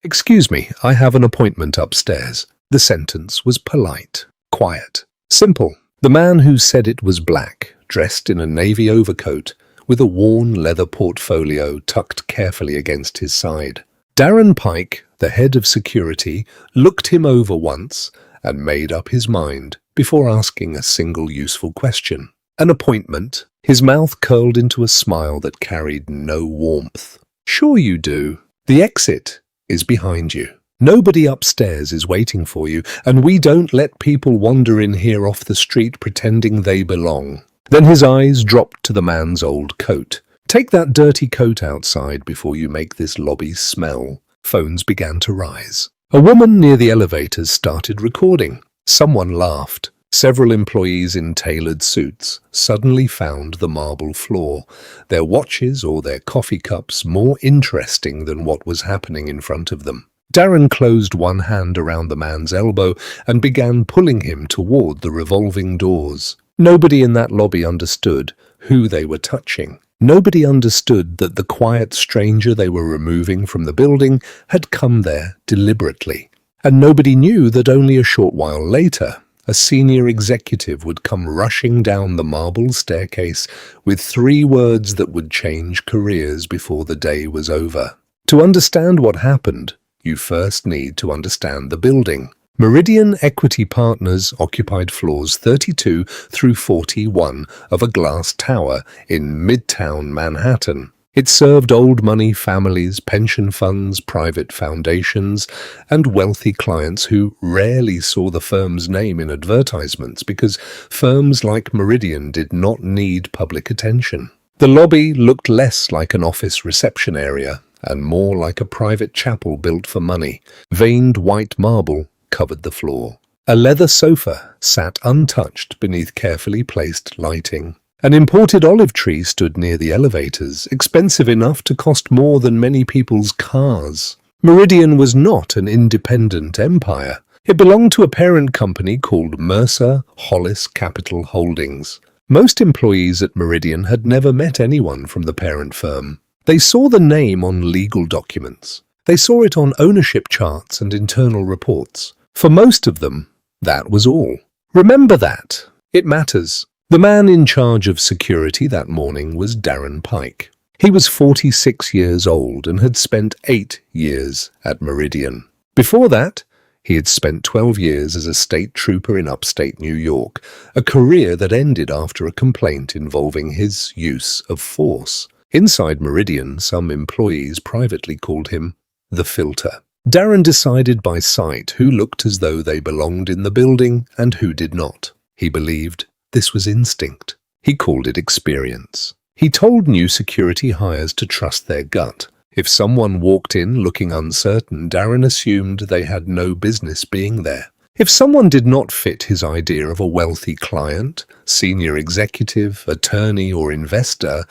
"Excuse me, I have an appointment upstairs." The sentence was polite, quiet, simple. The man who said it was black, dressed in a navy overcoat, with a worn leather portfolio tucked carefully against his side. Darren Pike, the head of security, looked him over once and made up his mind before asking a single useful question. "An appointment?" His mouth curled into a smile that carried no warmth. "Sure you do. The exit is behind you. Nobody upstairs is waiting for you, and we don't let people wander in here off the street pretending they belong." Then his eyes dropped to the man's old coat. "Take that dirty coat outside before you make this lobby smell." Phones began to rise. A woman near the elevators started recording. Someone laughed. Several employees in tailored suits suddenly found the marble floor, their watches or their coffee cups more interesting than what was happening in front of them. Darren closed one hand around the man's elbow and began pulling him toward the revolving doors. Nobody in that lobby understood who they were touching. Nobody understood that the quiet stranger they were removing from the building had come there deliberately. And nobody knew that only a short while later, a senior executive would come rushing down the marble staircase with 3 words that would change careers before the day was over. To understand what happened, you first need to understand the building. Meridian Equity Partners occupied floors 32 through 41 of a glass tower in Midtown Manhattan. It served old money families, pension funds, private foundations, and wealthy clients who rarely saw the firm's name in advertisements because firms like Meridian did not need public attention. The lobby looked less like an office reception area and more like a private chapel built for money. Veined white marble covered the floor. A leather sofa sat untouched beneath carefully placed lighting. An imported olive tree stood near the elevators, expensive enough to cost more than many people's cars. Meridian was not an independent empire. It belonged to a parent company called Mercer Hollis Capital Holdings. Most employees at Meridian had never met anyone from the parent firm. They saw the name on legal documents. They saw it on ownership charts and internal reports. For most of them, that was all. Remember that. It matters. The man in charge of security that morning was Darren Pike. He was 46 years old and had spent 8 years at Meridian. Before that, he had spent 12 years as a state trooper in upstate New York, a career that ended after a complaint involving his use of force. Inside Meridian, some employees privately called him the filter. Darren decided by sight who looked as though they belonged in the building and who did not. He believed this was instinct. He called it experience. He told new security hires to trust their gut. If someone walked in looking uncertain, Darren assumed they had no business being there. If someone did not fit his idea of a wealthy client, senior executive, attorney, or investor,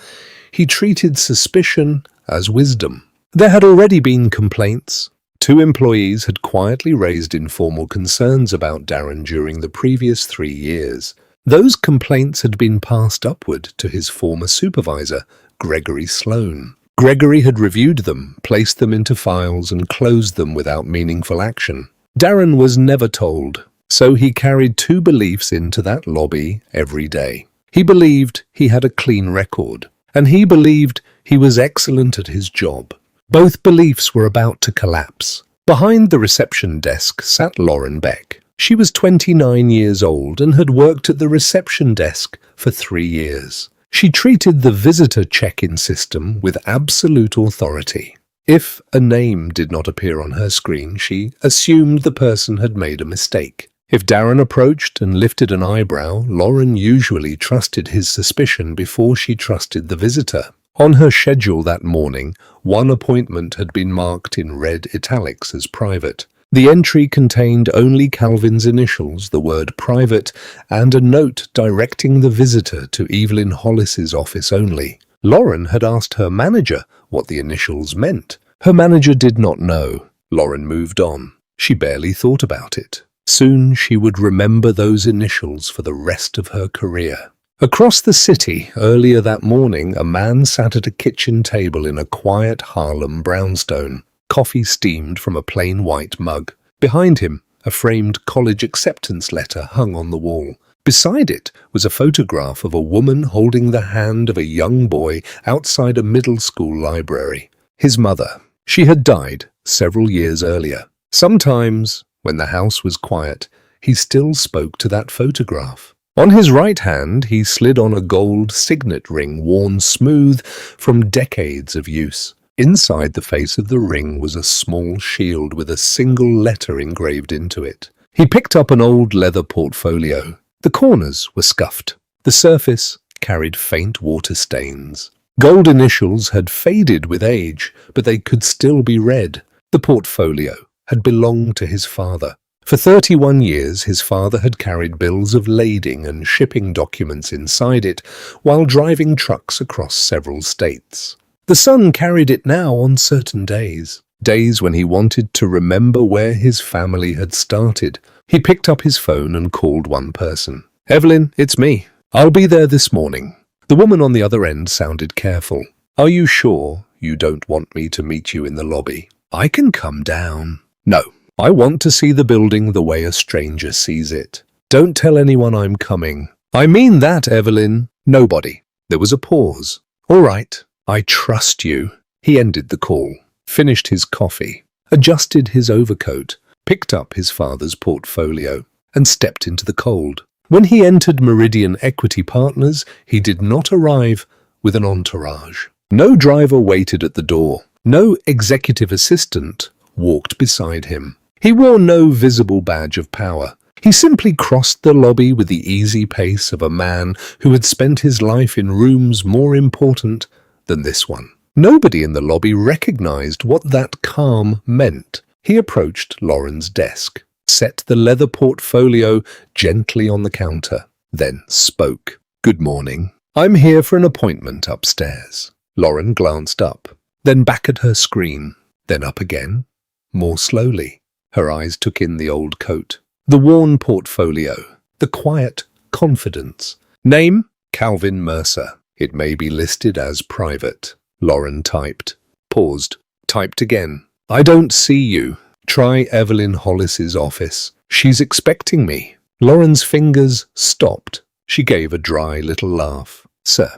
he treated suspicion as wisdom. There had already been complaints. 2 employees had quietly raised informal concerns about Darren during the previous 3 years. Those complaints had been passed upward to his former supervisor, Gregory Sloan. Gregory had reviewed them, placed them into files, and closed them without meaningful action. Darren was never told, so he carried 2 beliefs into that lobby every day. He believed he had a clean record, and he believed he was excellent at his job. Both beliefs were about to collapse. Behind the reception desk sat Lauren Beck. She was 29 years old and had worked at the reception desk for 3 years. She treated the visitor check-in system with absolute authority. If a name did not appear on her screen, she assumed the person had made a mistake. If Darren approached and lifted an eyebrow, Lauren usually trusted his suspicion before she trusted the visitor. On her schedule that morning, one appointment had been marked in red italics as private. The entry contained only Calvin's initials, the word private, and a note directing the visitor to Evelyn Hollis's office only. Lauren had asked her manager what the initials meant. Her manager did not know. Lauren moved on. She barely thought about it. Soon she would remember those initials for the rest of her career. Across the city, earlier that morning, a man sat at a kitchen table in a quiet Harlem brownstone. Coffee steamed from a plain white mug. Behind him, a framed college acceptance letter hung on the wall. Beside it was a photograph of a woman holding the hand of a young boy outside a middle school library. His mother. She had died several years earlier. Sometimes, when the house was quiet, he still spoke to that photograph. On his right hand, he slid on a gold signet ring worn smooth from decades of use. Inside the face of the ring was a small shield with a single letter engraved into it. He picked up an old leather portfolio. The corners were scuffed. The surface carried faint water stains. Gold initials had faded with age, but they could still be read. The portfolio had belonged to his father. For 31 years, his father had carried bills of lading and shipping documents inside it while driving trucks across several states. The son carried it now on certain days when he wanted to remember where his family had started. He picked up his phone and called one person. "Evelyn, it's me. I'll be there this morning." The woman on the other end sounded careful. "Are you sure you don't want me to meet you in the lobby? I can come down." "No. I want to see the building the way a stranger sees it. Don't tell anyone I'm coming." "I mean that, Evelyn." "Nobody." There was a pause. "All right. I trust you." He ended the call, finished his coffee, adjusted his overcoat, picked up his father's portfolio, and stepped into the cold. When he entered Meridian Equity Partners, he did not arrive with an entourage. No driver waited at the door. No executive assistant walked beside him. He wore no visible badge of power. He simply crossed the lobby with the easy pace of a man who had spent his life in rooms more important than this one. Nobody in the lobby recognized what that calm meant. He approached Lauren's desk, set the leather portfolio gently on the counter, then spoke. "Good morning. I'm here for an appointment upstairs." Lauren glanced up, then back at her screen, then up again, more slowly. Her eyes took in the old coat, the worn portfolio, the quiet confidence. "Name? Calvin Mercer. It may be listed as private." Lauren typed, paused, typed again. "I don't see you. Try Evelyn Hollis's office. She's expecting me." Lauren's fingers stopped. She gave a dry little laugh. "Sir,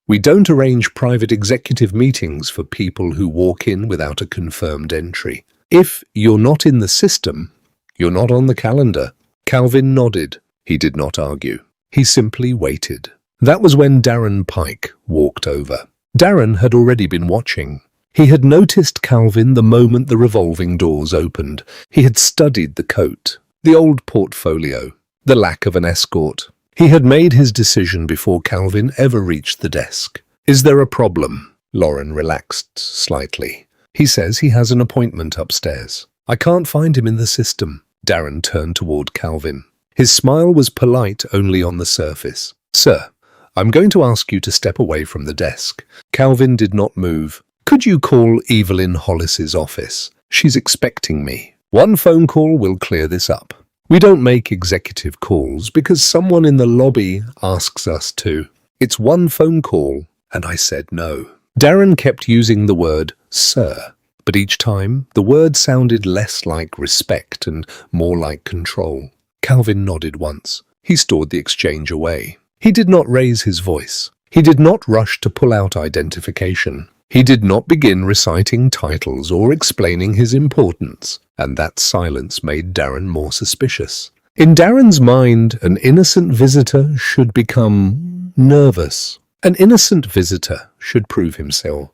we don't arrange private executive meetings for people who walk in without a confirmed entry. If you're not in the system, you're not on the calendar." Calvin nodded. He did not argue. He simply waited. That was when Darren Pike walked over. Darren had already been watching. He had noticed Calvin the moment the revolving doors opened. He had studied the coat, the old portfolio, the lack of an escort. He had made his decision before Calvin ever reached the desk. "Is there a problem?" Lauren relaxed slightly. "He says he has an appointment upstairs. I can't find him in the system." Darren turned toward Calvin. His smile was polite only on the surface. "Sir, I'm going to ask you to step away from the desk." Calvin did not move. "Could you call Evelyn Hollis's office? She's expecting me. One phone call will clear this up. We don't make executive calls because someone in the lobby asks us to. It's one phone call." And I said no. Darren kept using the word "sir," but each time the word sounded less like respect and more like control. Calvin nodded once. He stored the exchange away. He did not raise his voice. He did not rush to pull out identification. He did not begin reciting titles or explaining his importance, and that silence made Darren more suspicious. In Darren's mind, an innocent visitor should become nervous. An innocent visitor should prove himself.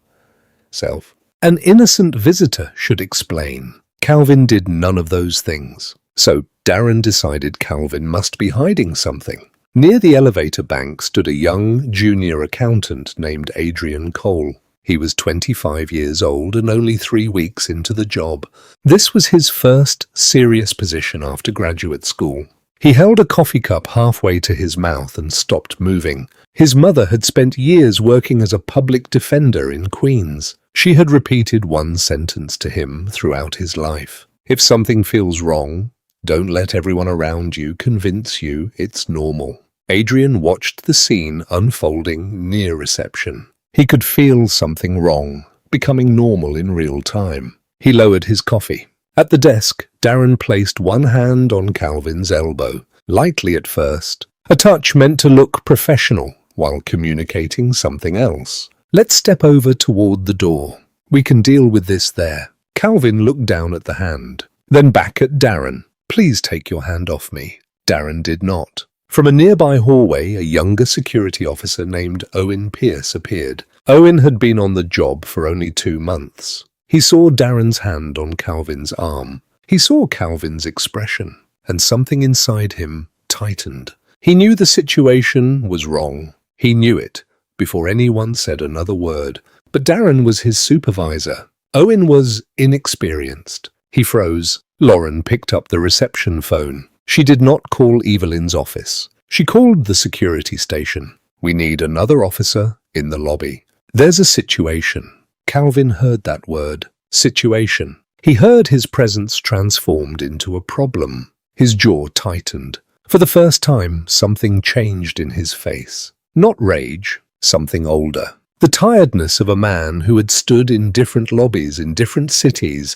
An innocent visitor should explain. Calvin did none of those things. So Darren decided Calvin must be hiding something. Near the elevator bank stood a young junior accountant named Adrian Cole. He was 25 years old and only 3 weeks into the job. This was his first serious position after graduate school. He held a coffee cup halfway to his mouth and stopped moving. His mother had spent years working as a public defender in Queens. She had repeated one sentence to him throughout his life. "If something feels wrong, don't let everyone around you convince you it's normal." Adrian watched the scene unfolding near reception. He could feel something wrong, becoming normal in real time. He lowered his coffee. At the desk, Darren placed one hand on Calvin's elbow, lightly at first, a touch meant to look professional while communicating something else. Let's step over toward the door. We can deal with this there. Calvin looked down at the hand, then back at Darren. Please take your hand off me. Darren did not. From a nearby hallway, a younger security officer named Owen Pierce appeared. Owen had been on the job for only 2 months. He saw Darren's hand on Calvin's arm. He saw Calvin's expression, and something inside him tightened. He knew the situation was wrong. He knew it before anyone said another word. But Darren was his supervisor. Owen was inexperienced. He froze. Lauren picked up the reception phone. She did not call Evelyn's office. She called the security station. We need another officer in the lobby. There's a situation. Calvin heard that word, situation. He heard his presence transformed into a problem. His jaw tightened. For the first time, something changed in his face. Not rage, something older. The tiredness of a man who had stood in different lobbies in different cities,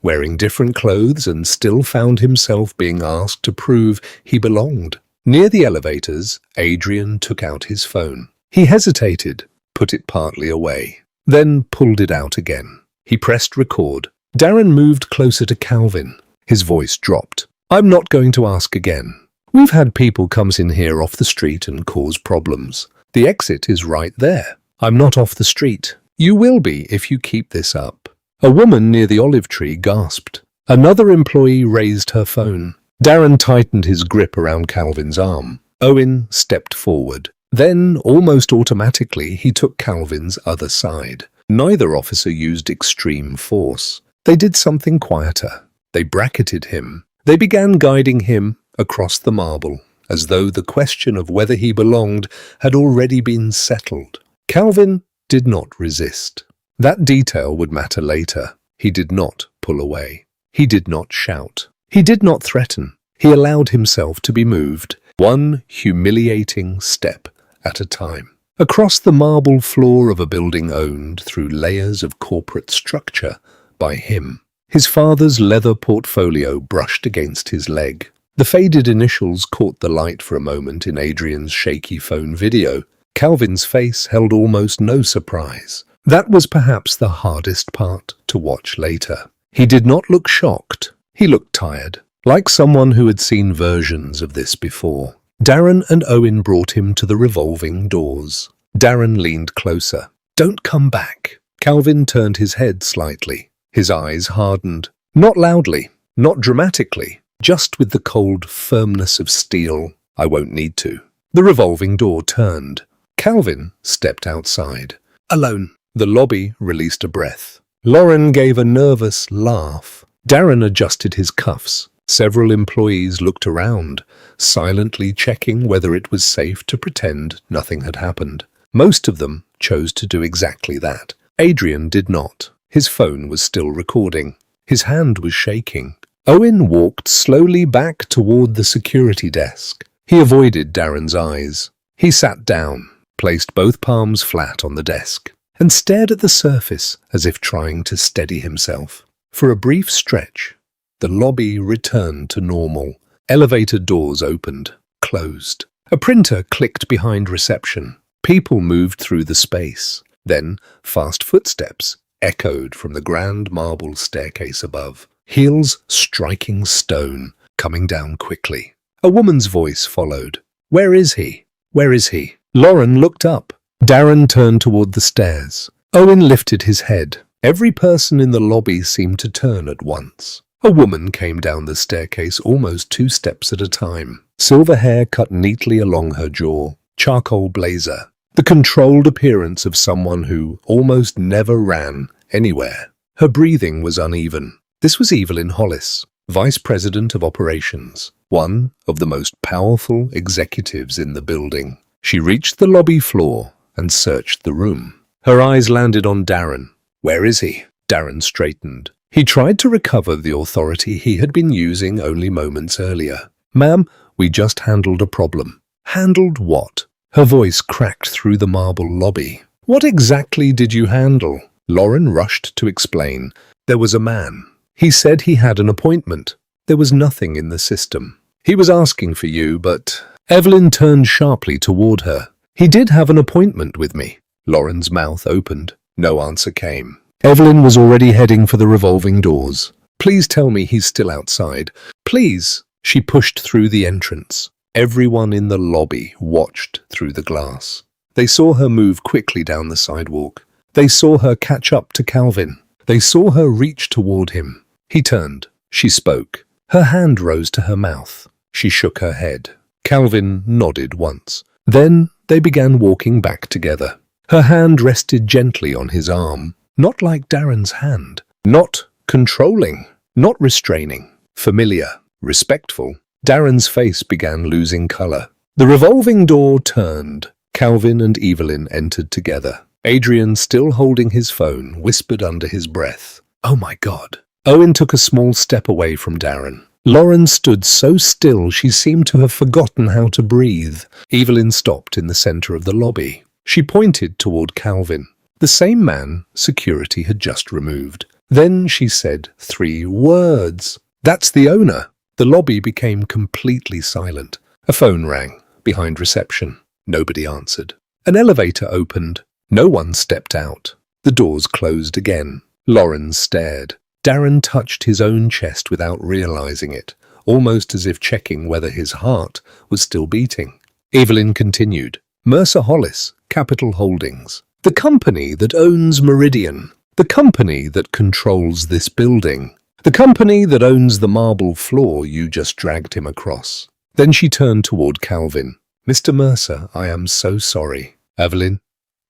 wearing different clothes and still found himself being asked to prove he belonged. Near the elevators, Adrian took out his phone. He hesitated, put it partly away, then pulled it out again. He pressed record. Darren moved closer to Calvin. His voice dropped. I'm not going to ask again. We've had people come in here off the street and cause problems. The exit is right there. I'm not off the street. You will be if you keep this up. A woman near the olive tree gasped. Another employee raised her phone. Darren tightened his grip around Calvin's arm. Owen stepped forward. Then, almost automatically, he took Calvin's other side. Neither officer used extreme force. They did something quieter. They bracketed him. They began guiding him across the marble, as though the question of whether he belonged had already been settled. Calvin did not resist. That detail would matter later. He did not pull away. He did not shout. He did not threaten. He allowed himself to be moved, one humiliating step at a time. Across the marble floor of a building owned through layers of corporate structure by him. His father's leather portfolio brushed against his leg. The faded initials caught the light for a moment in Adrian's shaky phone video. Calvin's face held almost no surprise. That was perhaps the hardest part to watch later. He did not look shocked. He looked tired, like someone who had seen versions of this before. Darren and Owen brought him to the revolving doors. Darren leaned closer. Don't come back. Calvin turned his head slightly. His eyes hardened. Not loudly, not dramatically, just with the cold firmness of steel. I won't need to. The revolving door turned. Calvin stepped outside. Alone. The lobby released a breath. Lauren gave a nervous laugh. Darren adjusted his cuffs. Several employees looked around, silently checking whether it was safe to pretend nothing had happened. Most of them chose to do exactly that. Adrian did not. His phone was still recording. His hand was shaking. Owen walked slowly back toward the security desk. He avoided Darren's eyes. He sat down, placed both palms flat on the desk, and stared at the surface as if trying to steady himself. For a brief stretch, the lobby returned to normal. Elevator doors opened, closed. A printer clicked behind reception. People moved through the space. Then, fast footsteps echoed from the grand marble staircase above, heels striking stone, coming down quickly. A woman's voice followed. Where is he? Where is he? Lauren looked up. Darren turned toward the stairs. Owen lifted his head. Every person in the lobby seemed to turn at once. A woman came down the staircase almost 2 steps at a time. Silver hair cut neatly along her jaw. Charcoal blazer. The controlled appearance of someone who almost never ran anywhere. Her breathing was uneven. This was Evelyn Hollis, Vice President of Operations, one of the most powerful executives in the building. She reached the lobby floor and searched the room. Her eyes landed on Darren. Where is he? Darren straightened. He tried to recover the authority he had been using only moments earlier. Ma'am, we just handled a problem. Handled what? Her voice cracked through the marble lobby. What exactly did you handle? Lauren rushed to explain. There was a man. He said he had an appointment. There was nothing in the system. He was asking for you, but... Evelyn turned sharply toward her. He did have an appointment with me. Lauren's mouth opened. No answer came. Evelyn was already heading for the revolving doors. Please tell me he's still outside. Please. She pushed through the entrance. Everyone in the lobby watched through the glass. They saw her move quickly down the sidewalk. They saw her catch up to Calvin. They saw her reach toward him. He turned. She spoke. Her hand rose to her mouth. She shook her head. Calvin nodded once. Then they began walking back together. Her hand rested gently on his arm, not like Darren's hand. Not controlling, not restraining. Familiar, respectful. Darren's face began losing color. The revolving door turned. Calvin and Evelyn entered together. Adrian, still holding his phone, whispered under his breath, "Oh my God." Owen took a small step away from Darren. Lauren stood so still she seemed to have forgotten how to breathe. Evelyn stopped in the center of the lobby. She pointed toward Calvin, the same man security had just removed. Then she said 3 words. "That's the owner." The lobby became completely silent. A phone rang behind reception. Nobody answered. An elevator opened. No one stepped out. The doors closed again. Lauren stared. Darren touched his own chest without realizing it, almost as if checking whether his heart was still beating. Evelyn continued. "Mercer Hollis, Capital Holdings. The company that owns Meridian. The company that controls this building. The company that owns the marble floor you just dragged him across." Then she turned toward Calvin. "Mr. Mercer, I am so sorry." "Evelyn?"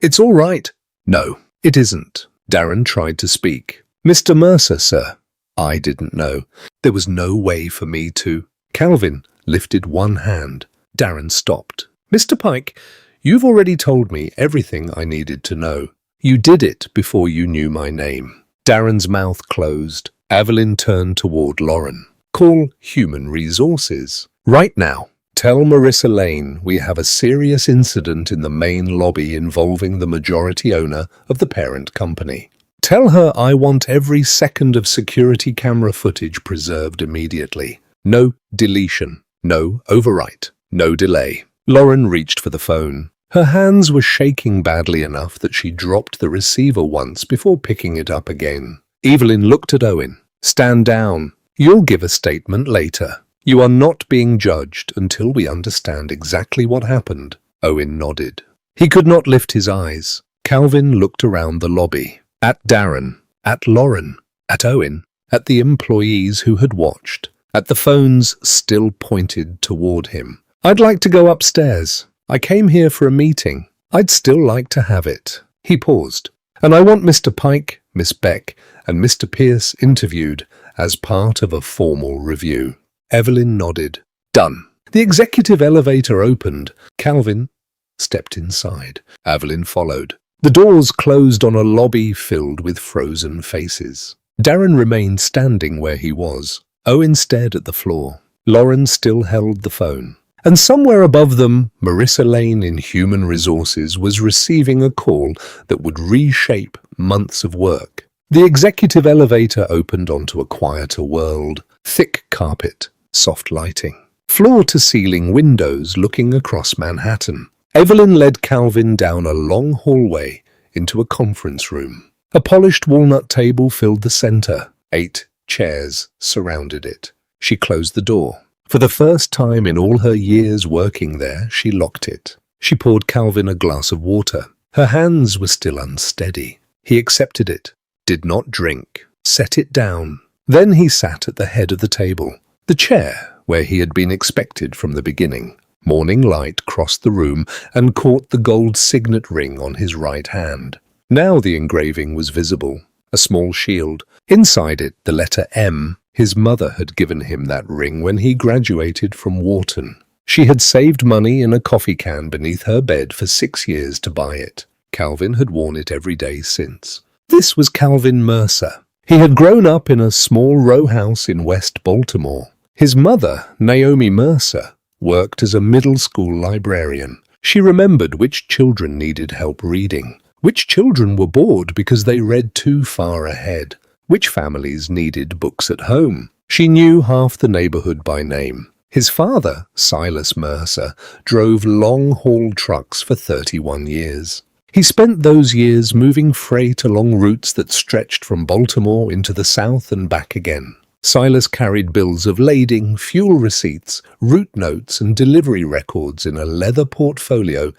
"It's all right." "No, it isn't." Darren tried to speak. "Mr. Mercer, sir." I didn't know. There was no way for me to... Calvin lifted one hand. Darren stopped. "Mr. Pike, you've already told me everything I needed to know. You did it before you knew my name." Darren's mouth closed. Evelyn turned toward Lauren. "Call Human Resources. Right now. Tell Marissa Lane we have a serious incident in the main lobby involving the majority owner of the parent company. Tell her I want every second of security camera footage preserved immediately. No deletion. No overwrite. No delay." Lauren reached for the phone. Her hands were shaking badly enough that she dropped the receiver once before picking it up again. Evelyn looked at Owen. "Stand down. You'll give a statement later. You are not being judged until we understand exactly what happened." Owen nodded. He could not lift his eyes. Calvin looked around the lobby. At Darren. At Lauren. At Owen. At the employees who had watched. At the phones still pointed toward him. "I'd like to go upstairs. I came here for a meeting. I'd still like to have it." He paused. "And I want Mr. Pike, Miss Beck, and Mr. Pierce interviewed as part of a formal review." Evelyn nodded. "Done." The executive elevator opened. Calvin stepped inside. Evelyn followed. The doors closed on a lobby filled with frozen faces. Darren remained standing where he was. Owen stared at the floor. Lauren still held the phone. And somewhere above them, Marissa Lane in Human Resources was receiving a call that would reshape months of work. The executive elevator opened onto a quieter world. Thick carpet, soft lighting. Floor-to-ceiling windows looking across Manhattan. Evelyn led Calvin down a long hallway into a conference room. A polished walnut table filled the center. 8 chairs surrounded it. She closed the door. For the first time in all her years working there, she locked it. She poured Calvin a glass of water. Her hands were still unsteady. He accepted it, did not drink, set it down. Then he sat at the head of the table, the chair where he had been expected from the beginning. Morning light crossed the room and caught the gold signet ring on his right hand. Now the engraving was visible, a small shield. Inside it, the letter M. His mother had given him that ring when he graduated from Wharton. She had saved money in a coffee can beneath her bed for 6 years to buy it. Calvin had worn it every day since. This was Calvin Mercer. He had grown up in a small row house in West Baltimore. His mother, Naomi Mercer, worked as a middle school librarian. She remembered which children needed help reading, which children were bored because they read too far ahead, which families needed books at home. She knew half the neighborhood by name. His father, Silas Mercer, drove long-haul trucks for 31 years. He spent those years moving freight along routes that stretched from Baltimore into the South and back again. Silas carried bills of lading, fuel receipts, route notes, and delivery records in a leather portfolio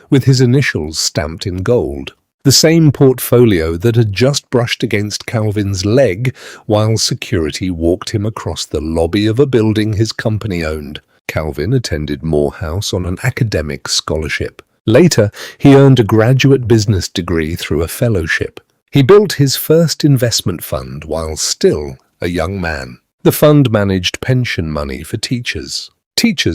with his initials stamped in gold. The same portfolio that had just brushed against Calvin's leg while security walked him across the lobby of a building his company owned. Calvin attended Morehouse on an academic scholarship. Later, he earned a graduate business degree through a fellowship. He built his first investment fund while still a young man. The fund managed pension money for teachers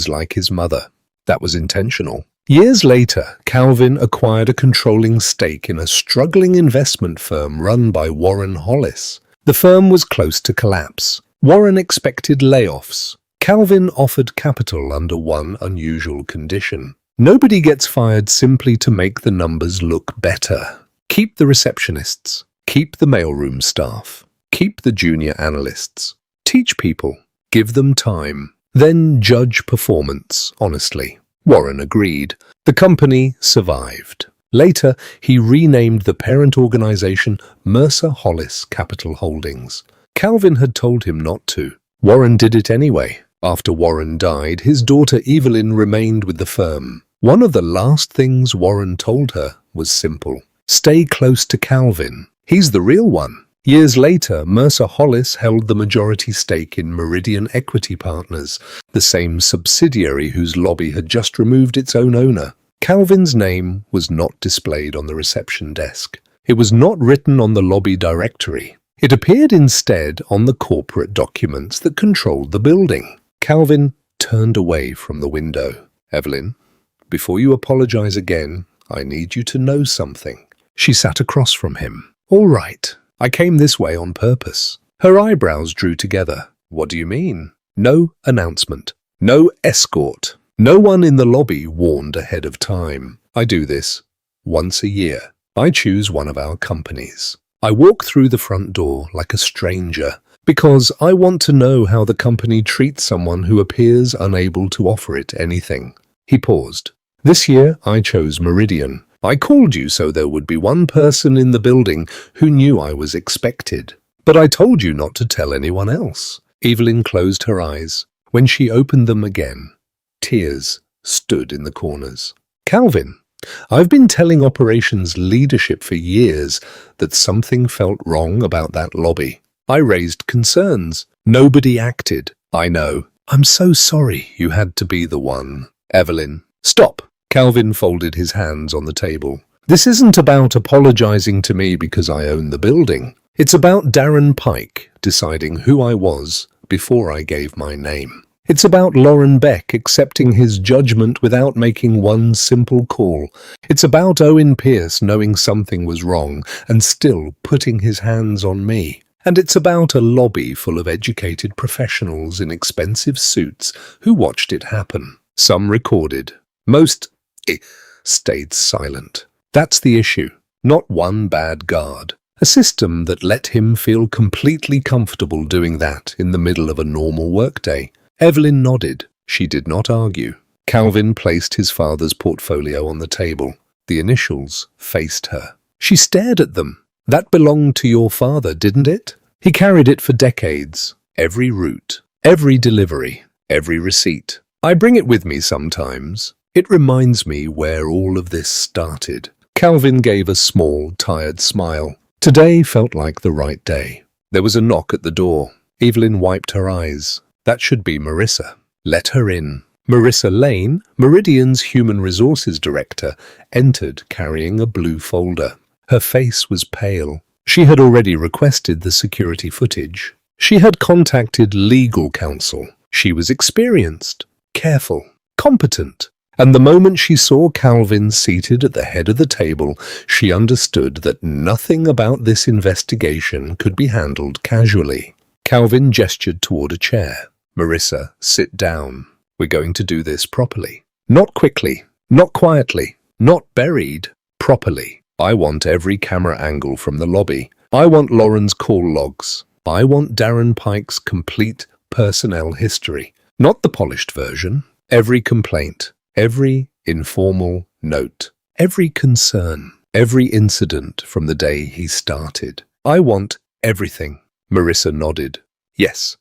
like his mother. That was intentional. Years later, Calvin acquired a controlling stake in a struggling investment firm run by Warren Hollis. The firm was close to collapse. Warren expected layoffs. Calvin offered capital under one unusual condition. Nobody gets fired simply to make the numbers look better. Keep the receptionists. Keep the mailroom staff. Keep the junior analysts. Teach people. Give them time. Then judge performance honestly. Warren agreed. The company survived. Later, he renamed the parent organization Mercer Hollis Capital Holdings. Calvin had told him not to. Warren did it anyway. After Warren died, his daughter Evelyn remained with the firm. One of the last things Warren told her was simple. Stay close to Calvin. He's the real one. Years later, Mercer Hollis held the majority stake in Meridian Equity Partners, the same subsidiary whose lobby had just removed its own owner. Calvin's name was not displayed on the reception desk. It was not written on the lobby directory. It appeared instead on the corporate documents that controlled the building. Calvin turned away from the window. "Evelyn, before you apologize again, I need you to know something." She sat across from him. "All right. I came this way on purpose." Her eyebrows drew together. "What do you mean?" No announcement. No escort. No one in the lobby warned ahead of time. "I do this once a year. I choose one of our companies. I walk through the front door like a stranger because I want to know how the company treats someone who appears unable to offer it anything." He paused. "This year I chose Meridian. I called you so there would be one person in the building who knew I was expected. But I told you not to tell anyone else." Evelyn closed her eyes. When she opened them again, tears stood in the corners. "Calvin, I've been telling operations leadership for years that something felt wrong about that lobby. I raised concerns. Nobody acted. I know. I'm so sorry you had to be the one." "Evelyn, stop." Calvin folded his hands on the table. "This isn't about apologizing to me because I own the building. It's about Darren Pike deciding who I was before I gave my name. It's about Lauren Beck accepting his judgment without making one simple call. It's about Owen Pierce knowing something was wrong and still putting his hands on me. And it's about a lobby full of educated professionals in expensive suits who watched it happen. Some recorded. Most stayed silent. That's the issue. Not one bad guard. A system that let him feel completely comfortable doing that in the middle of a normal workday." Evelyn nodded. She did not argue. Calvin placed his father's portfolio on the table. The initials faced her. She stared at them. "That belonged to your father, didn't it? He carried it for decades. Every route, every delivery, every receipt. I bring it with me sometimes. It reminds me where all of this started." Calvin gave a small, tired smile. Today felt like the right day. There was a knock at the door. Evelyn wiped her eyes. That should be Marissa. Let her in. Marissa Lane, Meridian's Human Resources Director, entered carrying a blue folder. Her face was pale. She had already requested the security footage. She had contacted legal counsel. She was experienced, careful, competent. And the moment she saw Calvin seated at the head of the table, she understood that nothing about this investigation could be handled casually. Calvin gestured toward a chair. "Marissa, sit down. We're going to do this properly. Not quickly, not quietly, not buried, properly. I want every camera angle from the lobby. I want Lauren's call logs. I want Darren Pike's complete personnel history. Not the polished version. Every complaint, every informal note, every concern, every incident from the day he started. I want everything. Marissa nodded. Yes,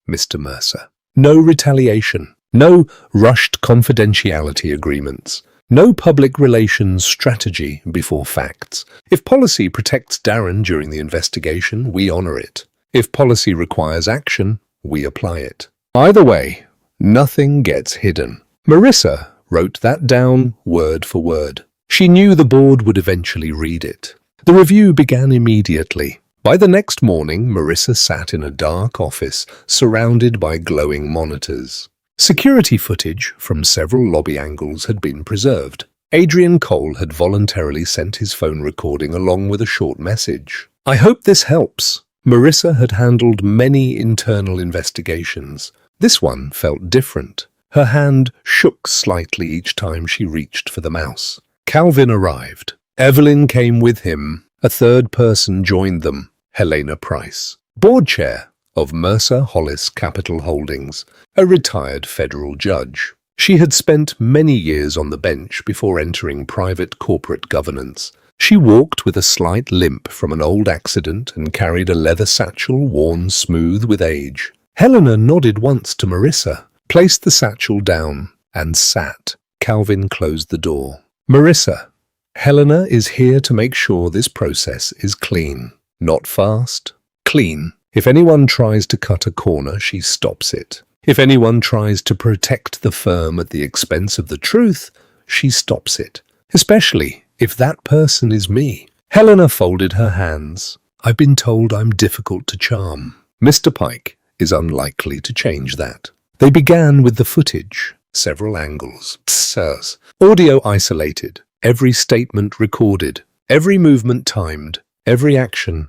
Mr. Mercer. No retaliation. No rushed confidentiality agreements. No public relations strategy before facts. If policy protects Darren during the investigation, we honor it. If policy requires action, we apply it. Either way, nothing gets hidden. Marissa wrote that down word for word. She knew the board would eventually read it. The review began immediately. By the next morning, Marissa sat in a dark office surrounded by glowing monitors. Security footage from several lobby angles had been preserved. Adrian Cole had voluntarily sent his phone recording along with a short message. I hope this helps. Marissa had handled many internal investigations. This one felt different. Her hand shook slightly each time she reached for the mouse. Calvin arrived. Evelyn came with him. A third person joined them, Helena Price, board chair of Mercer Hollis Capital Holdings, a retired federal judge. She had spent many years on the bench before entering private corporate governance. She walked with a slight limp from an old accident and carried a leather satchel worn smooth with age. Helena nodded once to Marissa, placed the satchel down, and sat. Calvin closed the door. Marissa, Helena is here to make sure this process is clean. Not fast, clean. If anyone tries to cut a corner, she stops it. If anyone tries to protect the firm at the expense of the truth, she stops it. Especially if that person is me. Helena folded her hands. I've been told I'm difficult to charm. Mr. Pike is unlikely to change that. They began with the footage, several angles, sirs, audio isolated, every statement recorded, every movement timed, every action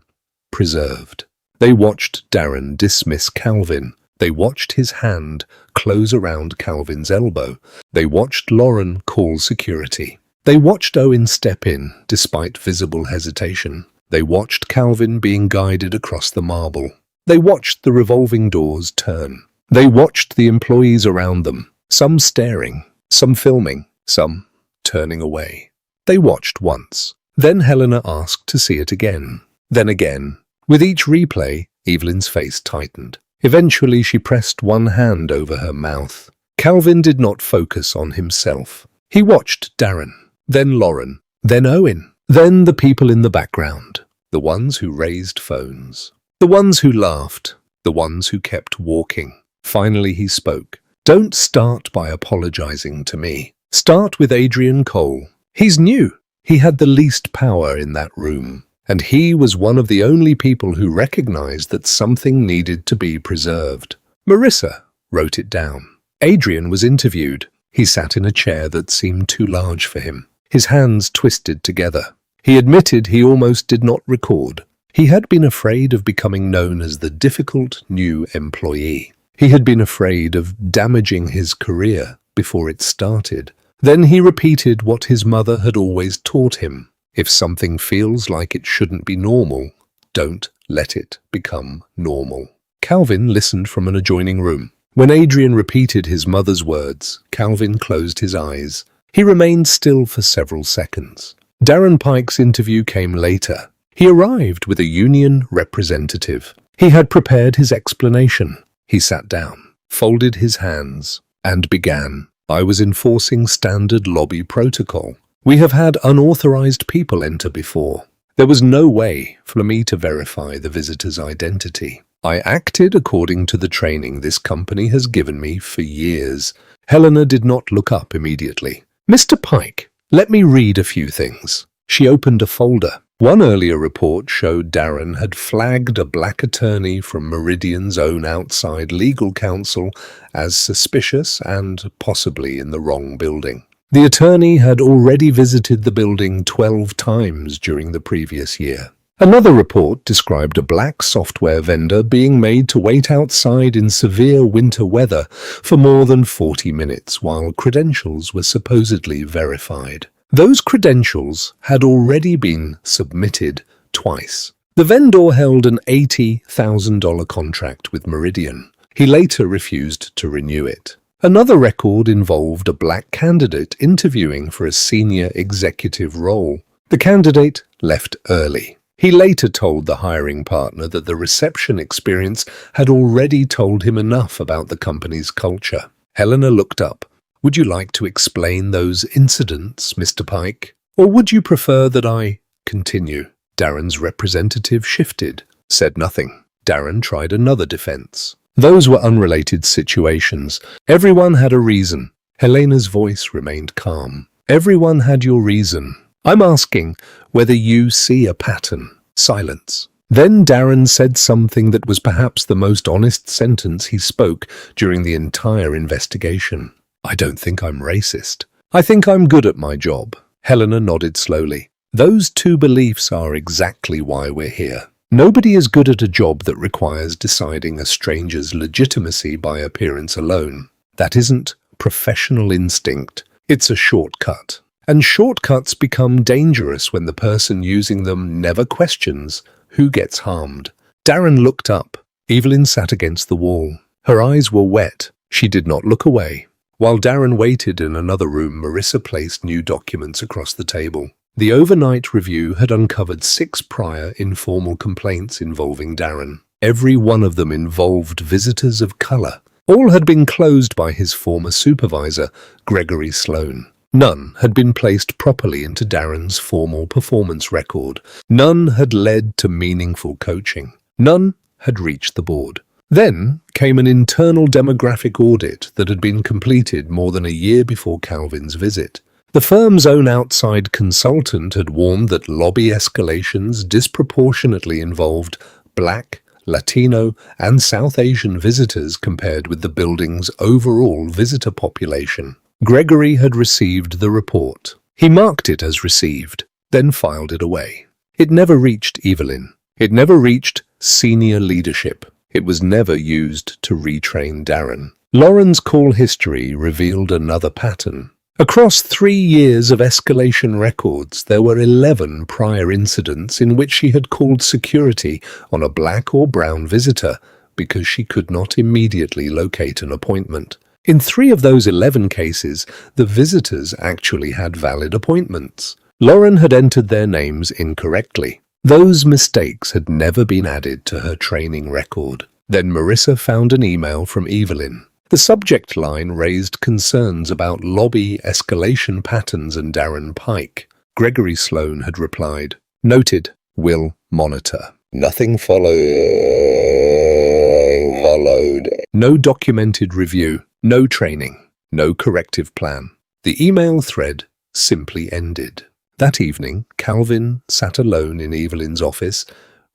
preserved. They watched Darren dismiss Calvin. They watched his hand close around Calvin's elbow. They watched Lauren call security. They watched Owen step in, despite visible hesitation. They watched Calvin being guided across the marble. They watched the revolving doors turn. They watched the employees around them, some staring, some filming, some turning away. They watched once. Then Helena asked to see it again. Then again. With each replay, Evelyn's face tightened. Eventually, she pressed one hand over her mouth. Calvin did not focus on himself. He watched Darren, then Lauren, then Owen, then the people in the background, the ones who raised phones, the ones who laughed, the ones who kept walking. Finally, he spoke. Don't start by apologizing to me. Start with Adrian Cole. He's new. He had the least power in that room. And he was one of the only people who recognized that something needed to be preserved. Marissa wrote it down. Adrian was interviewed. He sat in a chair that seemed too large for him. His hands twisted together. He admitted he almost did not record. He had been afraid of becoming known as the difficult new employee. He had been afraid of damaging his career before it started. Then he repeated what his mother had always taught him. If something feels like it shouldn't be normal, don't let it become normal. Calvin listened from an adjoining room. When Adrian repeated his mother's words, Calvin closed his eyes. He remained still for several seconds. Darren Pike's interview came later. He arrived with a union representative. He had prepared his explanation. He sat down, folded his hands, and began. I was enforcing standard lobby protocol. We have had unauthorized people enter before. There was no way for me to verify the visitor's identity. I acted according to the training this company has given me for years. Helena did not look up immediately. Mr. Pike, let me read a few things. She opened a folder. One earlier report showed Darren had flagged a black attorney from Meridian's own outside legal counsel as suspicious and possibly in the wrong building. The attorney had already visited the building 12 times during the previous year. Another report described a black software vendor being made to wait outside in severe winter weather for more than 40 minutes while credentials were supposedly verified. Those credentials had already been submitted twice. The vendor held an $80,000 contract with Meridian. He later refused to renew it. Another record involved a black candidate interviewing for a senior executive role. The candidate left early. He later told the hiring partner that the reception experience had already told him enough about the company's culture. Helena looked up. "Would you like to explain those incidents, Mr. Pike? Or would you prefer that I continue?" Darren's representative shifted, said nothing. Darren tried another defense. "Those were unrelated situations. Everyone had a reason." Helena's voice remained calm. "Everyone had your reason. I'm asking whether you see a pattern." Silence. Then Darren said something that was perhaps the most honest sentence he spoke during the entire investigation. "I don't think I'm racist. I think I'm good at my job." Helena nodded slowly. "Those two beliefs are exactly why we're here. Nobody is good at a job that requires deciding a stranger's legitimacy by appearance alone. That isn't professional instinct. It's a shortcut. And shortcuts become dangerous when the person using them never questions who gets harmed." Darren looked up. Evelyn sat against the wall. Her eyes were wet. She did not look away. While Darren waited in another room, Marissa placed new documents across the table. The overnight review had uncovered 6 prior informal complaints involving Darren. Every one of them involved visitors of color. All had been closed by his former supervisor, Gregory Sloan. None had been placed properly into Darren's formal performance record. None had led to meaningful coaching. None had reached the board. Then came an internal demographic audit that had been completed more than a year before Calvin's visit. The firm's own outside consultant had warned that lobby escalations disproportionately involved Black, Latino, and South Asian visitors compared with the building's overall visitor population. Gregory had received the report. He marked it as received, then filed it away. It never reached Evelyn. It never reached senior leadership. It was never used to retrain Darren. Lauren's call history revealed another pattern. Across 3 years of escalation records, there were 11 prior incidents in which she had called security on a black or brown visitor because she could not immediately locate an appointment. In 3 of those 11 cases, the visitors actually had valid appointments. Lauren had entered their names incorrectly. Those mistakes had never been added to her training record. Then Marissa found an email from Evelyn. The subject line raised concerns about lobby escalation patterns and Darren Pike. Gregory Sloan had replied, "Noted, will monitor." Nothing followed. No documented review, no training, no corrective plan. The email thread simply ended. That evening, Calvin sat alone in Evelyn's office,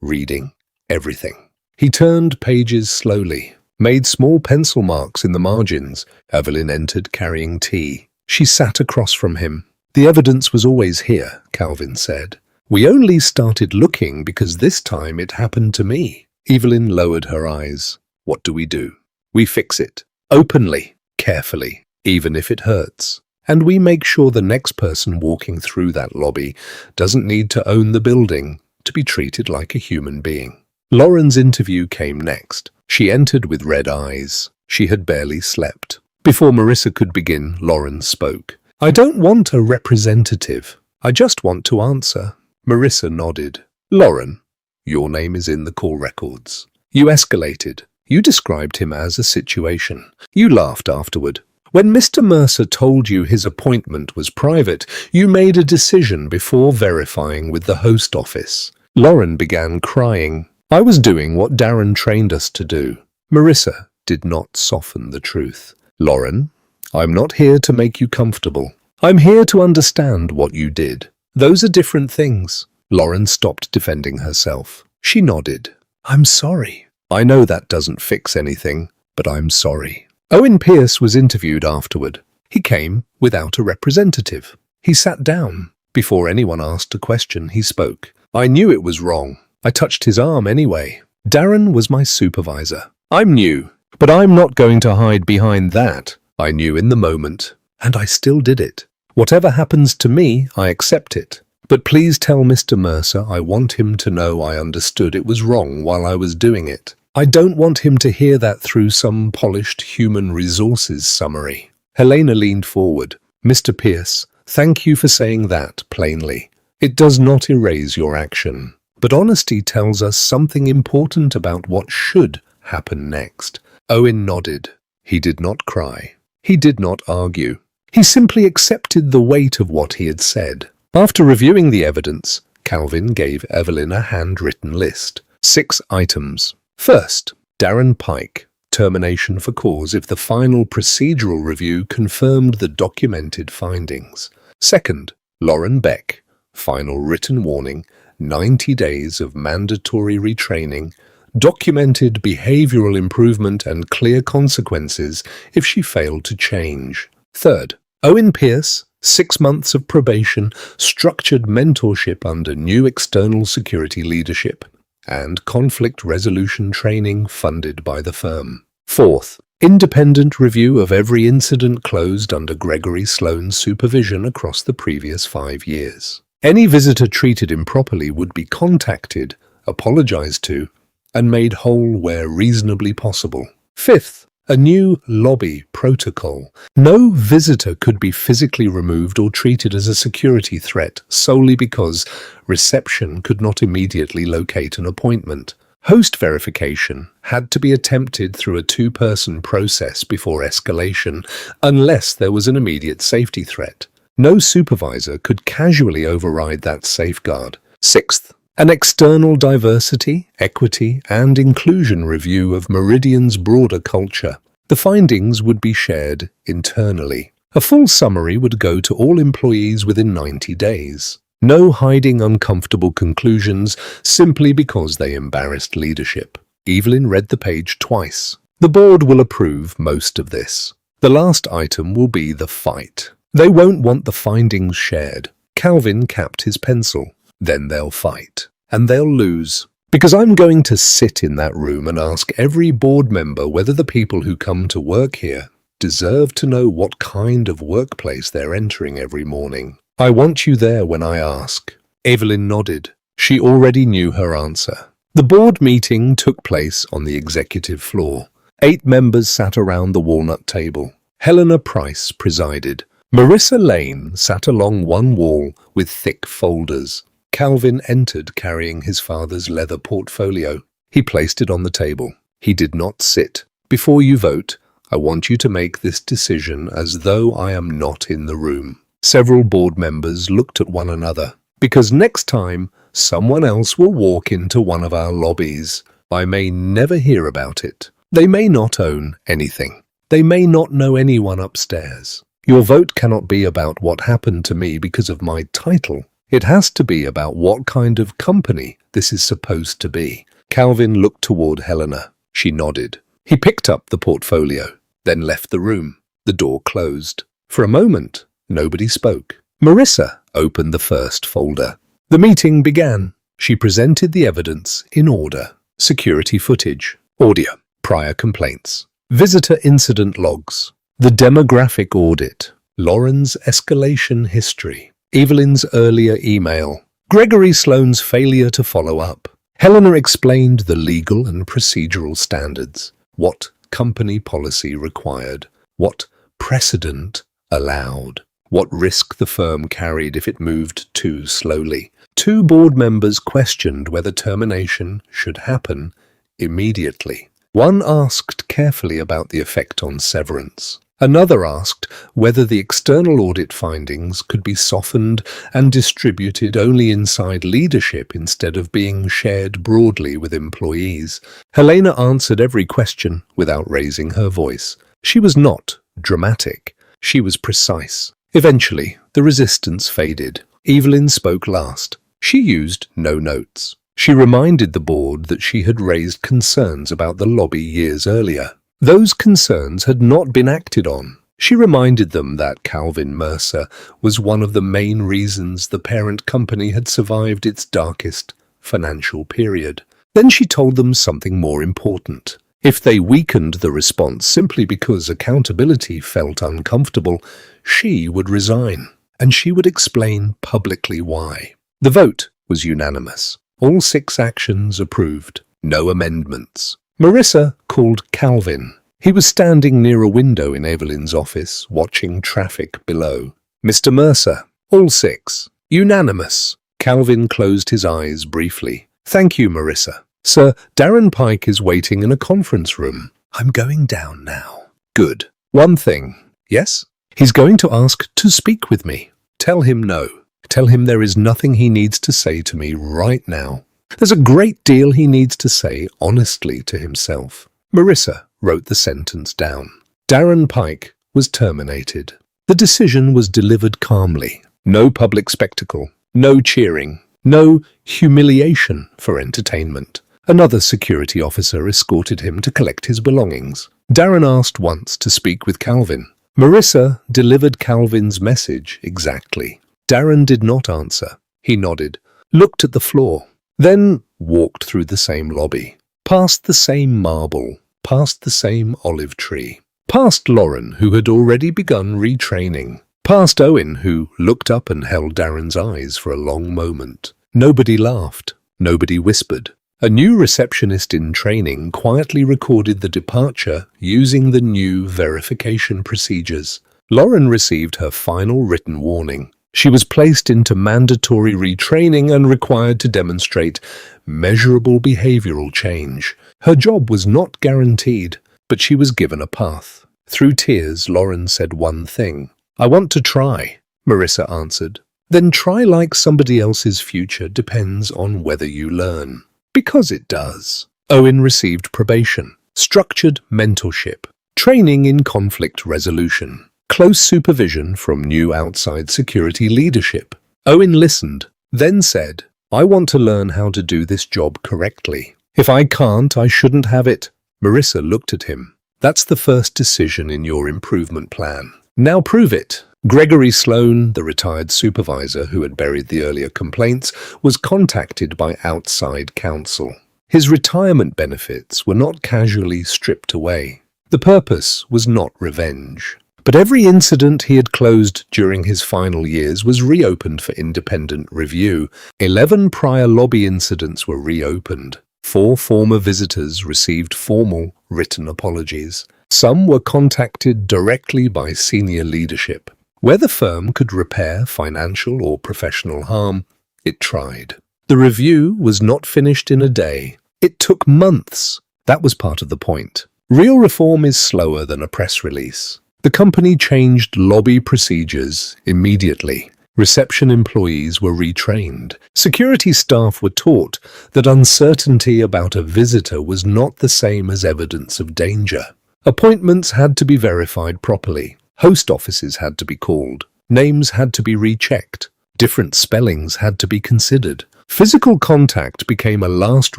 reading everything. He turned pages slowly, made small pencil marks in the margins. Evelyn entered carrying tea. She sat across from him. "The evidence was always here," Calvin said. "We only started looking because this time it happened to me." Evelyn lowered her eyes. "What do? We fix it. Openly, carefully, even if it hurts. And we make sure the next person walking through that lobby doesn't need to own the building to be treated like a human being." Lauren's interview came next. She entered with red eyes. She had barely slept. Before Marissa could begin, Lauren spoke. "I don't want a representative. I just want to answer." Marissa nodded. "Lauren, your name is in the call records. You escalated. You described him as a situation. You laughed afterward. When Mr. Mercer told you his appointment was private, you made a decision before verifying with the host office." Lauren began crying. "I was doing what Darren trained us to do." Marissa did not soften the truth. "Lauren, I'm not here to make you comfortable. I'm here to understand what you did. Those are different things." Lauren stopped defending herself. She nodded. "I'm sorry. I know that doesn't fix anything, but I'm sorry." Owen Pierce was interviewed afterward. He came without a representative. He sat down. Before anyone asked a question, he spoke. "I knew it was wrong. I touched his arm anyway. Darren was my supervisor. I'm new, but I'm not going to hide behind that. I knew in the moment, and I still did it. Whatever happens to me, I accept it. But please tell Mr. Mercer I want him to know I understood it was wrong while I was doing it. I don't want him to hear that through some polished human resources summary." Helena leaned forward. "Mr. Pierce, thank you for saying that plainly. It does not erase your action. But honesty tells us something important about what should happen next." Owen nodded. He did not cry. He did not argue. He simply accepted the weight of what he had said. After reviewing the evidence, Calvin gave Evelyn a handwritten list. 6 items. First, Darren Pike, termination for cause if the final procedural review confirmed the documented findings. Second, Lauren Beck, final written warning, 90 days of mandatory retraining, documented behavioral improvement and clear consequences if she failed to change. Third, Owen Pierce, 6 months of probation, structured mentorship under new external security leadership, and conflict resolution training funded by the firm. Fourth, independent review of every incident closed under Gregory Sloan's supervision across the previous 5 years. Any visitor treated improperly would be contacted, apologized to, and made whole where reasonably possible. Fifth, a new lobby protocol. No visitor could be physically removed or treated as a security threat solely because reception could not immediately locate an appointment. Host verification had to be attempted through a 2-person process before escalation, unless there was an immediate safety threat. No supervisor could casually override that safeguard. Sixth, an external diversity, equity, and inclusion review of Meridian's broader culture. The findings would be shared internally. A full summary would go to all employees within 90 days. No hiding uncomfortable conclusions simply because they embarrassed leadership. Evelyn read the page twice. The board will approve most of this. The last item will be the fight. They won't want the findings shared. Calvin capped his pencil. Then they'll fight. And they'll lose. Because I'm going to sit in that room and ask every board member whether the people who come to work here deserve to know what kind of workplace they're entering every morning. I want you there when I ask." Evelyn nodded. She already knew her answer. The board meeting took place on the executive floor. 8 members sat around the walnut table. Helena Price presided. Marissa Lane sat along one wall with thick folders. Calvin entered carrying his father's leather portfolio. He placed it on the table. He did not sit. "Before you vote, I want you to make this decision as though I am not in the room." Several board members looked at one another. "Because next time, someone else will walk into one of our lobbies. I may never hear about it. They may not own anything. They may not know anyone upstairs. Your vote cannot be about what happened to me because of my title. It has to be about what kind of company this is supposed to be." Calvin looked toward Helena. She nodded. He picked up the portfolio, then left the room. The door closed. For a moment, nobody spoke. Marissa opened the first folder. The meeting began. She presented the evidence in order. Security footage, audio, prior complaints, visitor incident logs, the demographic audit, Lauren's escalation history, Evelyn's earlier email, Gregory Sloan's failure to follow up. Helena explained the legal and procedural standards, what company policy required, what precedent allowed, what risk the firm carried if it moved too slowly. 2 board members questioned whether termination should happen immediately. One asked carefully about the effect on severance. Another asked whether the external audit findings could be softened and distributed only inside leadership instead of being shared broadly with employees. Helena answered every question without raising her voice. She was not dramatic. She was precise. Eventually, the resistance faded. Evelyn spoke last. She used no notes. She reminded the board that she had raised concerns about the lobby years earlier. Those concerns had not been acted on. She reminded them that Calvin Mercer was one of the main reasons the parent company had survived its darkest financial period. Then she told them something more important. If they weakened the response simply because accountability felt uncomfortable, she would resign, and she would explain publicly why. The vote was unanimous. All 6 actions approved. No amendments. Marissa called Calvin. He was standing near a window in Evelyn's office, watching traffic below. Mr. Mercer. All 6. Unanimous. Calvin closed his eyes briefly. Thank you, Marissa. Sir, Darren Pike is waiting in a conference room. I'm going down now. Good. One thing. Yes? He's going to ask to speak with me. Tell him no. Tell him there is nothing he needs to say to me right now. There's a great deal he needs to say honestly to himself. Marissa wrote the sentence down. Darren Pike was terminated. The decision was delivered calmly. No public spectacle. No cheering. No humiliation for entertainment. Another security officer escorted him to collect his belongings. Darren asked once to speak with Calvin. Marissa delivered Calvin's message exactly. Darren did not answer. He nodded, looked at the floor, then walked through the same lobby, past the same marble, past the same olive tree, past Lauren, who had already begun retraining, past Owen, who looked up and held Darren's eyes for a long moment. Nobody laughed. Nobody whispered. A new receptionist in training quietly recorded the departure using the new verification procedures. Lauren received her final written warning. She was placed into mandatory retraining and required to demonstrate measurable behavioral change. Her job was not guaranteed, but she was given a path. Through tears, Lauren said one thing. I want to try, Marissa answered. Then try like somebody else's future depends on whether you learn. Because it does. Owen received probation, structured mentorship, training in conflict resolution, close supervision from new outside security leadership. Owen listened, then said, I want to learn how to do this job correctly. If I can't, I shouldn't have it. Marissa looked at him. That's the first decision in your improvement plan. Now prove it. Gregory Sloan, the retired supervisor who had buried the earlier complaints, was contacted by outside counsel. His retirement benefits were not casually stripped away. The purpose was not revenge. But every incident he had closed during his final years was reopened for independent review. 11 prior lobby incidents were reopened. 4 former visitors received formal written apologies. Some were contacted directly by senior leadership. Where the firm could repair financial or professional harm, it tried. The review was not finished in a day. It took months. That was part of the point. Real reform is slower than a press release. The company changed lobby procedures immediately. Reception employees were retrained. Security staff were taught that uncertainty about a visitor was not the same as evidence of danger. Appointments had to be verified properly. Host offices had to be called. Names had to be rechecked. Different spellings had to be considered. Physical contact became a last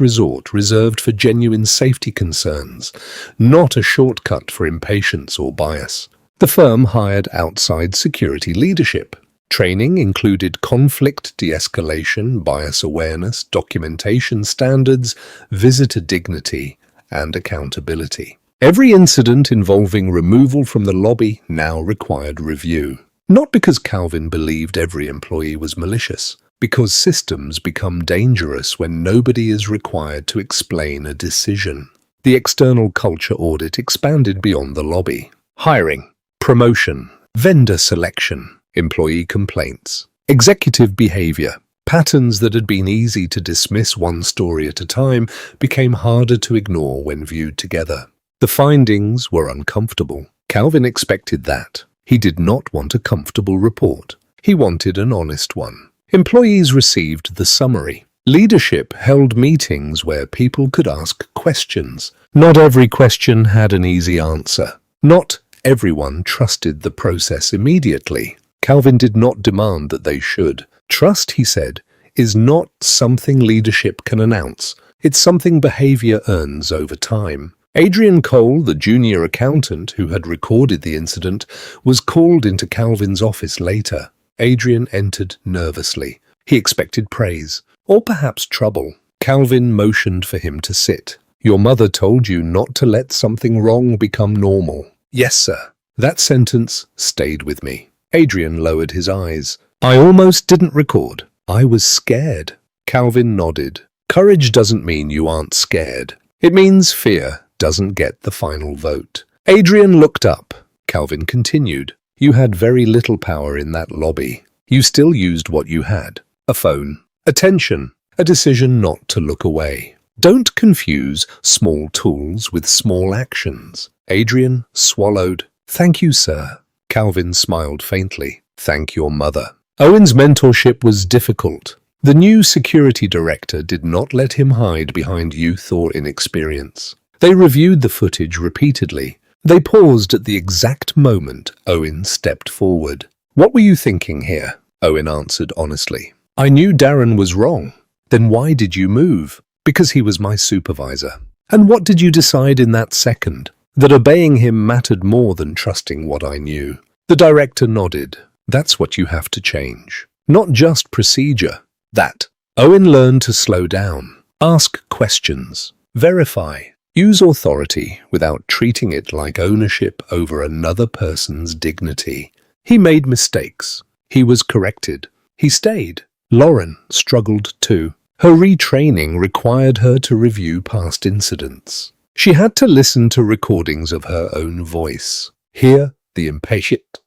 resort reserved for genuine safety concerns, not a shortcut for impatience or bias. The firm hired outside security leadership. Training included conflict de-escalation, bias awareness, documentation standards, visitor dignity, and accountability. Every incident involving removal from the lobby now required review. Not because Calvin believed every employee was malicious, because systems become dangerous when nobody is required to explain a decision. The external culture audit expanded beyond the lobby. Hiring, promotion, vendor selection, employee complaints, executive behavior. Patterns that had been easy to dismiss one story at a time became harder to ignore when viewed together. The findings were uncomfortable. Calvin expected that. He did not want a comfortable report. He wanted an honest one. Employees received the summary. Leadership held meetings where people could ask questions. Not every question had an easy answer. Not everyone trusted the process immediately. Calvin did not demand that they should. Trust, he said, is not something leadership can announce. It's something behavior earns over time. Adrian Cole, the junior accountant who had recorded the incident, was called into Calvin's office later. Adrian entered nervously. He expected praise, or perhaps trouble. Calvin motioned for him to sit. Your mother told you not to let something wrong become normal. Yes, sir. That sentence stayed with me. Adrian lowered his eyes. I almost didn't record. I was scared. Calvin nodded. Courage doesn't mean you aren't scared. It means fear doesn't get the final vote. Adrian looked up. Calvin continued. You had very little power in that lobby. You still used what you had. A phone. Attention. A decision not to look away. Don't confuse small tools with small actions. Adrian swallowed. Thank you, sir. Calvin smiled faintly. Thank your mother. Owen's mentorship was difficult. The new security director did not let him hide behind youth or inexperience. They reviewed the footage repeatedly. They paused at the exact moment Owen stepped forward. What were you thinking here? Owen answered honestly. I knew Darren was wrong. Then why did you move? Because he was my supervisor. And what did you decide in that second? That obeying him mattered more than trusting what I knew. The director nodded. That's what you have to change. Not just procedure. That. Owen learned to slow down. Ask questions. Verify. Use authority without treating it like ownership over another person's dignity. He made mistakes. He was corrected. He stayed. Lauren struggled too. Her retraining required her to review past incidents. She had to listen to recordings of her own voice. Hear the impatient.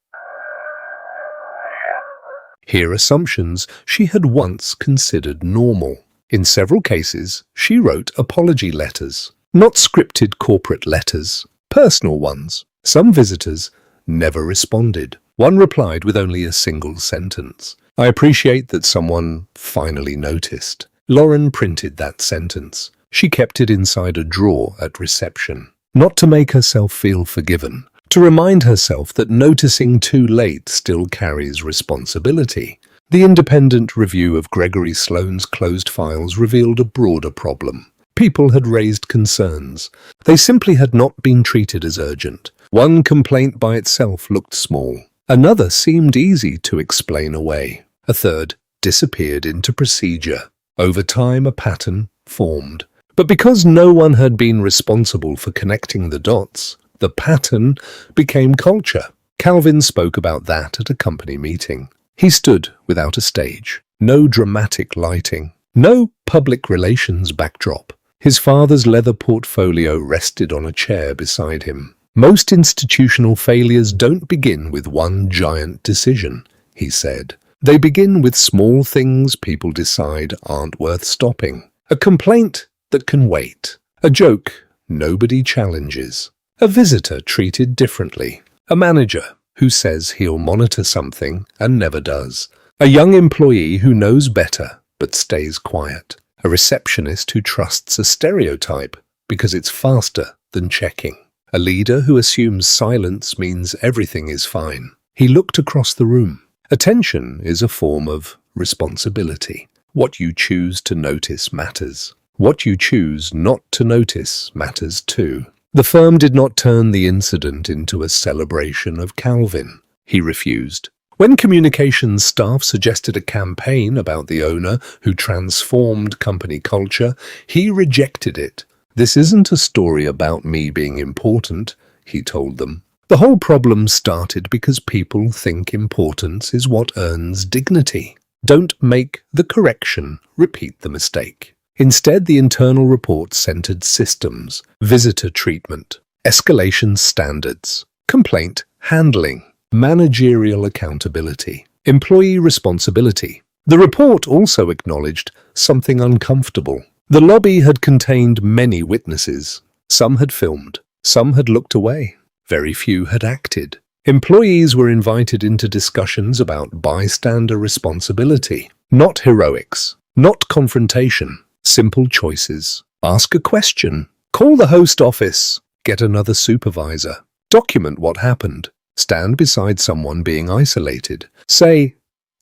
Hear assumptions she had once considered normal. In several cases, she wrote apology letters. Not scripted corporate letters, personal ones. Some visitors never responded. One replied with only a single sentence. I appreciate that someone finally noticed. Lauren printed that sentence. She kept it inside a drawer at reception. Not to make herself feel forgiven, to remind herself that noticing too late still carries responsibility. The independent review of Gregory Sloane's closed files revealed a broader problem. People had raised concerns. They simply had not been treated as urgent. One complaint by itself looked small. Another seemed easy to explain away. A third disappeared into procedure. Over time, a pattern formed. But because no one had been responsible for connecting the dots, the pattern became culture. Calvin spoke about that at a company meeting. He stood without a stage. No dramatic lighting. No public relations backdrop. His father's leather portfolio rested on a chair beside him. Most institutional failures don't begin with one giant decision, he said. They begin with small things people decide aren't worth stopping. A complaint that can wait. A joke nobody challenges. A visitor treated differently. A manager who says he'll monitor something and never does. A young employee who knows better but stays quiet. A receptionist who trusts a stereotype because it's faster than checking. A leader who assumes silence means everything is fine. He looked across the room. Attention is a form of responsibility. What you choose to notice matters. What you choose not to notice matters too. The firm did not turn the incident into a celebration of Calvin. He refused. When communications staff suggested a campaign about the owner who transformed company culture, he rejected it. This isn't a story about me being important, he told them. The whole problem started because people think importance is what earns dignity. Don't make the correction repeat the mistake. Instead, the internal report centered systems, visitor treatment, escalation standards, complaint handling, managerial accountability, employee responsibility. The report also acknowledged something uncomfortable. The lobby had contained many witnesses. Some had filmed. Some had looked away. Very few had acted. Employees were invited into discussions about bystander responsibility, not heroics, not confrontation, simple choices. Ask a question. Call the host office. Get another supervisor. Document what happened. Stand beside someone being isolated. Say,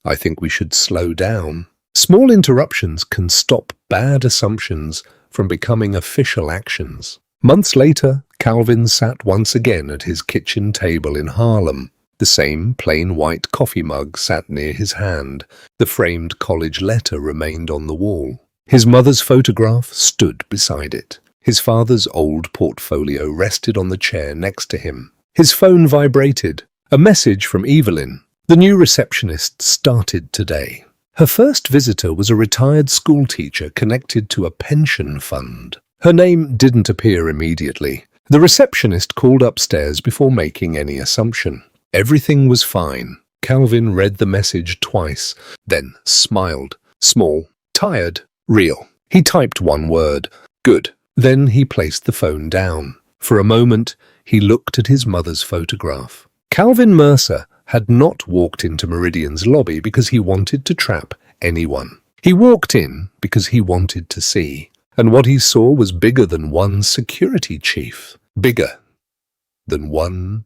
I think we should slow down. Small interruptions can stop bad assumptions from becoming official actions. Months later, Calvin sat once again at his kitchen table in Harlem. The same plain white coffee mug sat near his hand. The framed college letter remained on the wall. His mother's photograph stood beside it. His father's old portfolio rested on the chair next to him. His phone vibrated. A message from Evelyn. The new receptionist started today. Her first visitor was a retired schoolteacher connected to a pension fund. Her name didn't appear immediately. The receptionist called upstairs before making any assumption. Everything was fine. Calvin read the message twice, then smiled. Small, tired, real. He typed one word. Good. Then he placed the phone down. For a moment, he looked at his mother's photograph. Calvin Mercer had not walked into Meridian's lobby because he wanted to trap anyone. He walked in because he wanted to see. And what he saw was bigger than one security chief. Bigger than one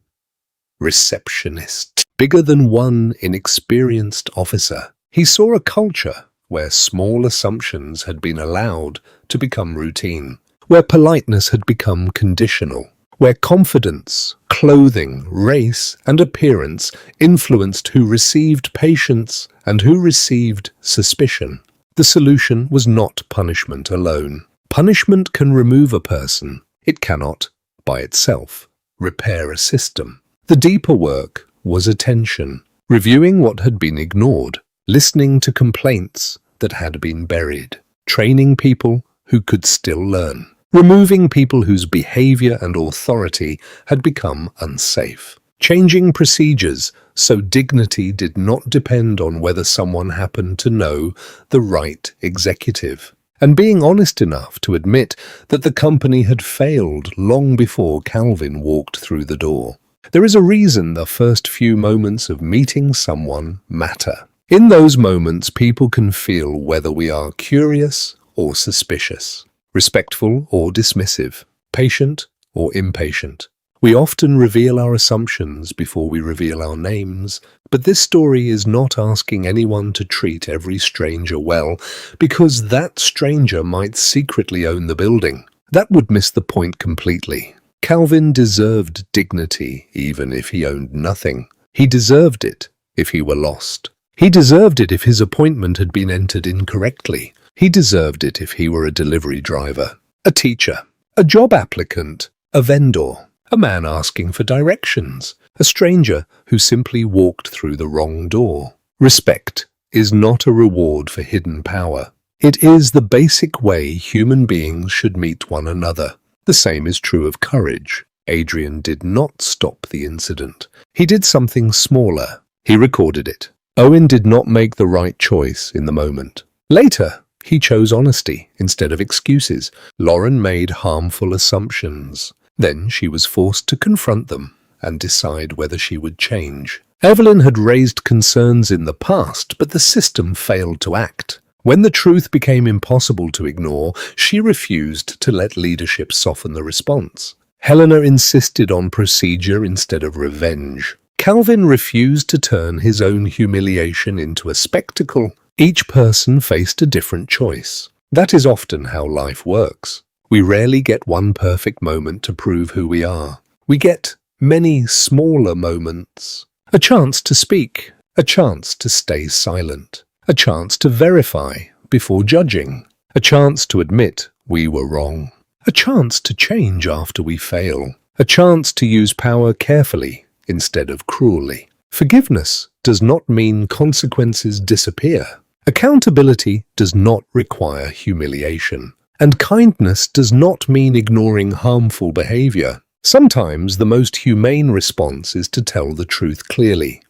receptionist. Bigger than one inexperienced officer. He saw a culture where small assumptions had been allowed to become routine, where politeness had become conditional, where confidence, clothing, race, and appearance influenced who received patience and who received suspicion. The solution was not punishment alone. Punishment can remove a person. It cannot, by itself, repair a system. The deeper work was attention, reviewing what had been ignored, listening to complaints that had been buried, training people who could still learn, removing people whose behavior and authority had become unsafe, changing procedures so dignity did not depend on whether someone happened to know the right executive, and being honest enough to admit that the company had failed long before Calvin walked through the door. There is a reason the first few moments of meeting someone matter. In those moments, people can feel whether we are curious or suspicious, respectful or dismissive, patient or impatient. We often reveal our assumptions before we reveal our names, but this story is not asking anyone to treat every stranger well, because that stranger might secretly own the building. That would miss the point completely. Calvin deserved dignity even if he owned nothing. He deserved it if he were lost. He deserved it if his appointment had been entered incorrectly. He deserved it if he were a delivery driver, a teacher, a job applicant, a vendor, a man asking for directions, a stranger who simply walked through the wrong door. Respect is not a reward for hidden power. It is the basic way human beings should meet one another. The same is true of courage. Adrian did not stop the incident. He did something smaller. He recorded it. Owen did not make the right choice in the moment. Later, he chose honesty instead of excuses. Lauren made harmful assumptions. Then she was forced to confront them and decide whether she would change. Evelyn had raised concerns in the past, but the system failed to act. When the truth became impossible to ignore, she refused to let leadership soften the response. Helena insisted on procedure instead of revenge. Calvin refused to turn his own humiliation into a spectacle. Each person faced a different choice. That is often how life works. We rarely get one perfect moment to prove who we are. We get many smaller moments. A chance to speak, a chance to stay silent, a chance to verify before judging, a chance to admit we were wrong, a chance to change after we fail, a chance to use power carefully instead of cruelly. Forgiveness does not mean consequences disappear. Accountability does not require humiliation. And kindness does not mean ignoring harmful behavior. Sometimes the most humane response is to tell the truth clearly.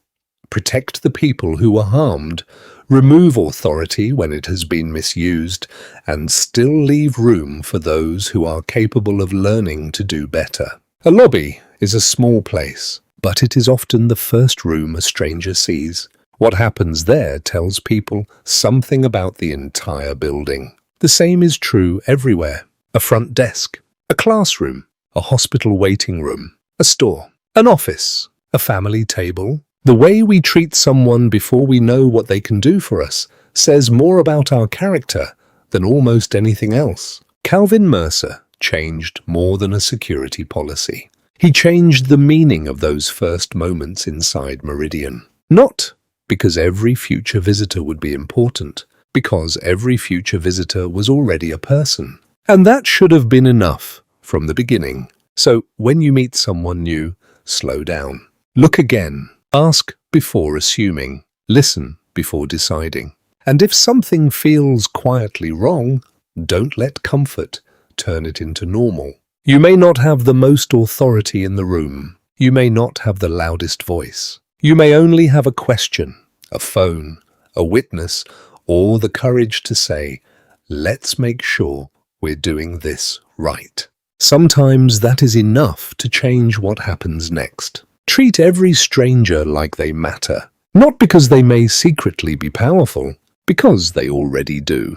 Protect the people who were harmed, remove authority when it has been misused, and still leave room for those who are capable of learning to do better. A lobby is a small place, but it is often the first room a stranger sees. What happens there tells people something about the entire building. The same is true everywhere. A front desk, a classroom, a hospital waiting room, a store, an office, a family table. The way we treat someone before we know what they can do for us says more about our character than almost anything else. Calvin Mercer changed more than a security policy. He changed the meaning of those first moments inside Meridian. Not because every future visitor would be important, because every future visitor was already a person. And that should have been enough from the beginning. So when you meet someone new, slow down. Look again. Ask before assuming. Listen before deciding. And if something feels quietly wrong, don't let comfort turn it into normal. You may not have the most authority in the room. You may not have the loudest voice. You may only have a question, a phone, a witness, or the courage to say, let's make sure we're doing this right. Sometimes that is enough to change what happens next. Treat every stranger like they matter, not because they may secretly be powerful, because they already do.